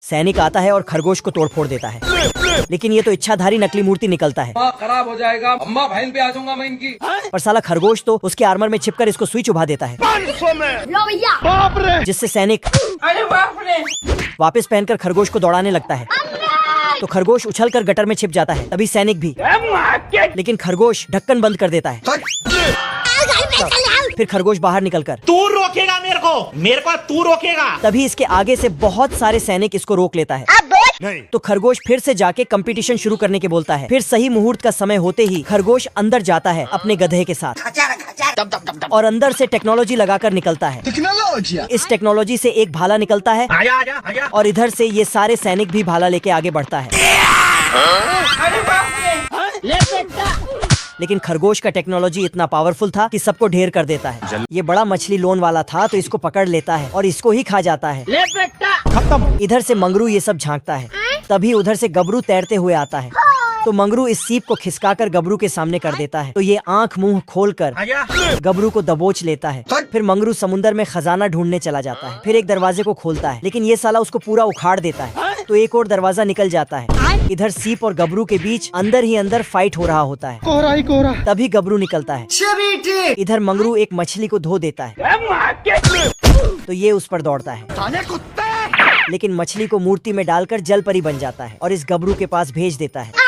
सैनिक आता है और खरगोश को तोड़ फोड़ देता है, लेकिन ये तो इच्छाधारी नकली मूर्ति निकलता है। खराब हो जाएगा, अम्मा बहन पे आ जाऊंगा मैं इनकी। पर साला खरगोश तो उसके आर्मर में छिपकर इसको सुई चुभा देता है, 500 में। जिससे सैनिक अरे बाप रे, वापस पहनकर खरगोश को दौड़ाने लगता है। तो खरगोश उछलकर गटर में छिप जाता है, तभी सैनिक भी, लेकिन खरगोश ढक्कन बंद कर देता है। फिर खरगोश बाहर निकलकर, तू रोकेगा मेरे को तू रोकेगा। तभी इसके आगे से बहुत सारे सैनिक इसको रोक लेता है। नहीं। तो खरगोश फिर से जाके कंपटीशन शुरू करने के बोलता है। फिर सही मुहूर्त का समय होते ही खरगोश अंदर जाता है अपने गधे के साथ और अंदर से टेक्नोलॉजी लगाकर निकलता है। इस टेक्नोलॉजी से एक भाला निकलता है और इधर से ये सारे सैनिक भी भाला लेके आगे बढ़ता है। अरे बाप रे, लेकिन खरगोश का टेक्नोलॉजी इतना पावरफुल था कि सबको ढेर कर देता है। ये बड़ा मछली लोन वाला था तो इसको पकड़ लेता है और इसको ही खा जाता है। खत्म। इधर से मंगरू ये सब झांकता है, तभी उधर से गबरू तैरते हुए आता है। तो मंगरू इस सीप को खिसकाकर गबरू के सामने कर देता है। तो ये आंख मुंह खोलकर गबरू को दबोच लेता है। फिर मंगरू समुंदर में खजाना ढूंढने चला जाता है। फिर एक दरवाजे को खोलता है, लेकिन ये साला उसको पूरा उखाड़ देता है। तो एक और दरवाजा निकल जाता है। इधर सीप और गबरू के बीच अंदर ही अंदर फाइट हो रहा होता है। कोहरा ही कोहरा। तभी गबरू निकलता है। इधर मंगरू एक मछली को धो देता है, तो ये उस पर दौड़ता है, लेकिन मछली को मूर्ति में डालकर जल परी बन जाता है और इस गबरू के पास भेज देता है।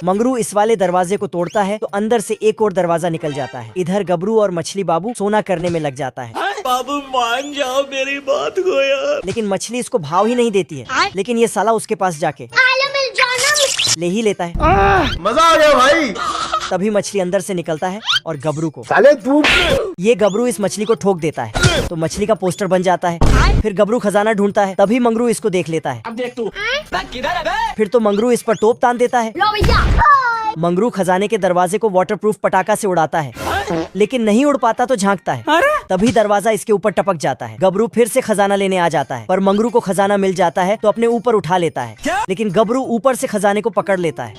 मंगरू इस वाले दरवाजे को तोड़ता है तो अंदर से एक और दरवाजा निकल जाता है। इधर गबरू और मछली बाबू सोना करने में लग जाता है। बाबू मान जाओ मेरी बात को यार। लेकिन मछली इसको भाव ही नहीं देती है, लेकिन ये साला उसके पास जाके ले ही लेता है। मजा आ गया भाई। तभी मछली अंदर से निकलता है और गबरू को, साले तू। ये गबरू इस मछली को ठोक देता है, तो मछली का पोस्टर बन जाता है। फिर गबरू खजाना ढूंढता है, तभी मंगरू इसको देख लेता है। अब देख तू किधर है बे? फिर तो मंगरू इस पर तोप तान देता है। मंगरू खजाने के दरवाजे को वाटरप्रूफ पटाखा से उड़ाता है, लेकिन नहीं उड़ पाता तो झांकता है। तभी दरवाजा इसके ऊपर टपक जाता है। गबरू फिर से खजाना लेने आ जाता है, पर मंगरू को खजाना मिल जाता है तो अपने ऊपर उठा लेता है, लेकिन गबरू ऊपर से खजाने को पकड़ लेता है।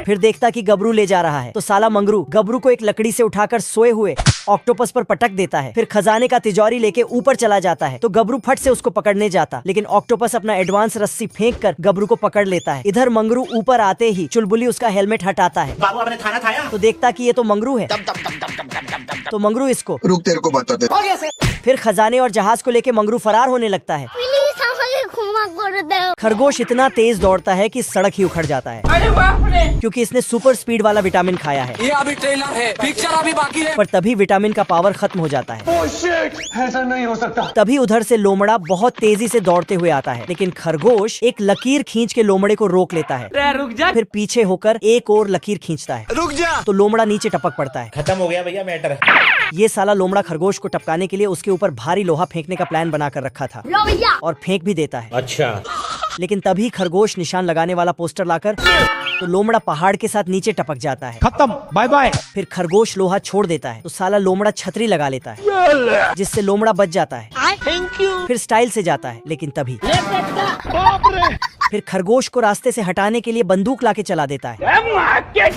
फिर देखता कि गबरू ले जा रहा है, तो साला मंगरू गबरू को एक लकड़ी से उठाकर सोए हुए ऑक्टोपस पर पटक देता है। फिर खजाने का तिजोरी लेके ऊपर चला जाता है, तो गबरू फट से उसको पकड़ने जाता, लेकिन ऑक्टोपस अपना एडवांस रस्सी फेंक कर गबरू को पकड़ लेता है। इधर मंगरू ऊपर आते ही चुलबुली उसका हेलमेट हटाता है। बाबू आपने खाना खाया? तो देखता कि ये तो मंगरू है। तो मंगरू इसको, रुक तेरे को बताते। फिर खजाने और जहाज को लेके मंगरू फरार होने लगता है। खरगोश इतना तेज दौड़ता है कि सड़क ही उखड़ जाता है, अरे बाप रे, क्योंकि इसने सुपर स्पीड वाला विटामिन खाया है। ये अभी ट्रेलर है, पिक्चर अभी बाकी है। पर तभी विटामिन का पावर खत्म हो जाता है। ओह शिट, ऐसा नहीं हो सकता। तभी उधर से लोमड़ा बहुत तेजी से दौड़ते हुए आता है, लेकिन खरगोश एक लकीर खींच के लोमड़े को रोक लेता है। रुक जा। फिर पीछे होकर एक और लकीर खींचता है, रुक जा। तो लोमड़ा नीचे टपक पड़ता है। खत्म हो गया भैया मैटर। ये साला लोमड़ा खरगोश को टपकाने के लिए उसके ऊपर भारी लोहा फेंकने का प्लान बना कर रखा था, और फेंक भी देता है। अच्छा। लेकिन तभी खरगोश निशान लगाने वाला पोस्टर लाकर तो लोमड़ा पहाड़ के साथ नीचे टपक जाता है। खत्म, बाय बाय। फिर खरगोश लोहा छोड़ देता है, तो साला लोमड़ा छतरी लगा लेता है, जिससे लोमड़ा बच जाता है। Thank you. फिर स्टाइल से जाता है, लेकिन तभी फिर खरगोश को रास्ते से हटाने के लिए बंदूक लाके चला देता है,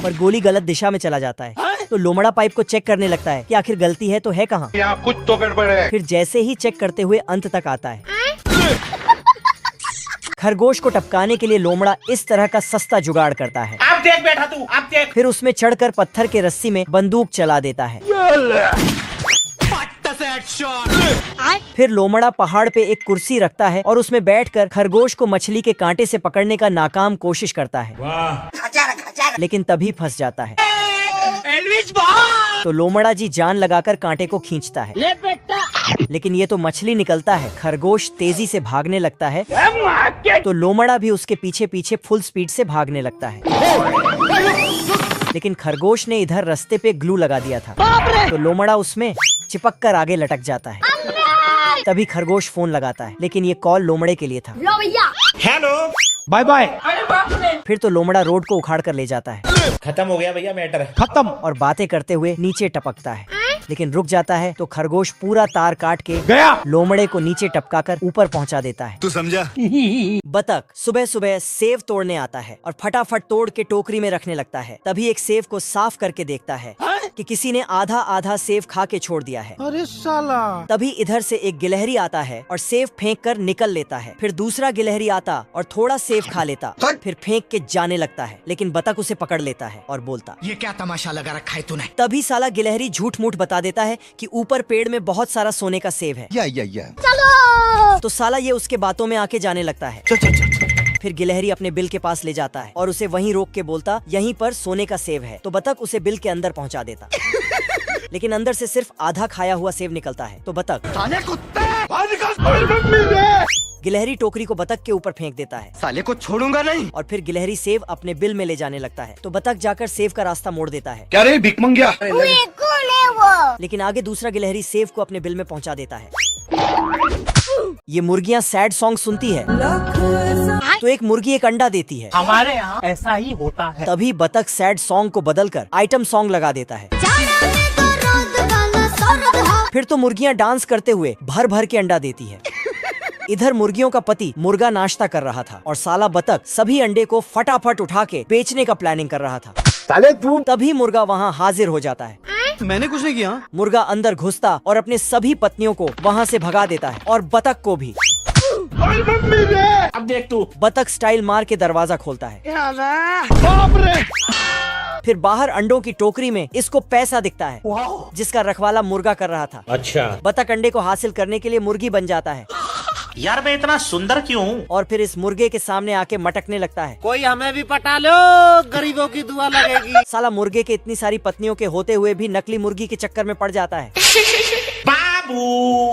पर गोली गलत दिशा में चला जाता है। तो लोमड़ा पाइप को चेक करने लगता है कि आखिर गलती है तो है कहाँ। यहाँ कुछ तो गड़बड़ है। फिर जैसे ही चेक करते हुए अंत तक आता है। खरगोश को टपकाने के लिए लोमड़ा इस तरह का सस्ता जुगाड़ करता है। अब देख बेटा तू, अब देख। फिर उसमें चढ़कर पत्थर के रस्सी में बंदूक चला देता है। फिर लोमड़ा पहाड़ पे एक कुर्सी रखता है और उसमें बैठकर खरगोश को मछली के कांटे से पकड़ने का नाकाम कोशिश करता है, लेकिन तभी फंस जाता है। तो लोमड़ा जी जान लगाकर कांटे को खींचता है, लेकिन ये तो मछली निकलता है। खरगोश तेजी से भागने लगता है, तो लोमड़ा भी उसके पीछे पीछे फुल स्पीड से भागने लगता है, लेकिन खरगोश ने इधर रास्ते पे ग्लू लगा दिया था, तो लोमड़ा उसमें चिपक कर आगे लटक जाता है। तभी खरगोश फोन लगाता है, लेकिन ये कॉल लोमड़े के लिए था। Hello, bye bye. अरे बाप रे, फिर तो लोमड़ा रोड को उखाड़ कर ले जाता है, खत्म हो गया भैया मैटर। खत्म। और बातें करते हुए नीचे टपकता है, लेकिन रुक जाता है। तो खरगोश पूरा तार काट के गया। लोमड़े को नीचे टपकाकर ऊपर पहुंचा देता है। तू समझा? बतख सुबह सुबह सेव तोड़ने आता है और फटाफट तोड़ के टोकरी में रखने लगता है। तभी एक सेव को साफ करके देखता है, कि किसी ने आधा आधा सेव खा के छोड़ दिया है। अरे साला। तभी इधर से एक गिलहरी आता है और सेव फेंक कर निकल लेता है। फिर दूसरा गिलहरी आता और थोड़ा सेव खा लेता, फिर फेंक के जाने लगता है। लेकिन बतख उसे पकड़ लेता है और बोलता, ये क्या तमाशा लगा रखा है तूने? तभी साला गिलहरी झूठ मूठ बता देता है कि ऊपर पेड़ में बहुत सारा सोने का सेव है। तो साला ये उसके बातों में आके जाने लगता है। फिर गिलहरी अपने बिल के पास ले जाता है और उसे वहीं रोक के बोलता, यहीं पर सोने का सेव है। तो बतख उसे बिल के अंदर पहुंचा देता, लेकिन अंदर से सिर्फ आधा खाया हुआ सेव निकलता है। तो बतख गिलहरी टोकरी को बतख के ऊपर फेंक देता है। साले को छोड़ूंगा नहीं। और फिर गिलहरी सेव अपने बिल में ले जाने लगता है। तो बतख जाकर सेव का रास्ता मोड़ देता है, क्या रे भिख मंगिया? लेकिन आगे दूसरा गिलहरी सेव को अपने बिल में पहुंचा देता है। ये मुर्गियाँ सैड सॉन्ग सुनती है, तो एक मुर्गी एक अंडा देती है। हमारे यहाँ ऐसा ही होता है। तभी बतख सैड सॉन्ग को बदलकर आइटम सॉन्ग लगा देता है। फिर तो मुर्गियाँ डांस करते हुए भर भर के अंडा देती है। इधर मुर्गियों का पति मुर्गा नाश्ता कर रहा था और साला बतख सभी अंडे को फटाफट उठा के बेचने का प्लानिंग कर रहा था। साले तू। तभी मुर्गा वहाँ हाजिर हो जाता है। मैंने कुछ नहीं किया। मुर्गा अंदर घुसता और अपने सभी पत्नियों को वहाँ से भगा देता है और बतख को भी। अब देख तू। बतख स्टाइल मार के दरवाजा खोलता है। बाप रे। फिर बाहर अंडों की टोकरी में इसको पैसा दिखता है, जिसका रखवाला मुर्गा कर रहा था। अच्छा। बतख अंडे को हासिल करने के लिए मुर्गी बन जाता है यार मैं इतना सुंदर क्यों हूँ? और फिर इस मुर्गे के सामने आके मटकने लगता है। कोई हमें भी पटा लो, गरीबों की दुआ लगेगी। साला मुर्गे के इतनी सारी पत्नियों के होते हुए भी नकली मुर्गी के चक्कर में पड़ जाता है। बाबू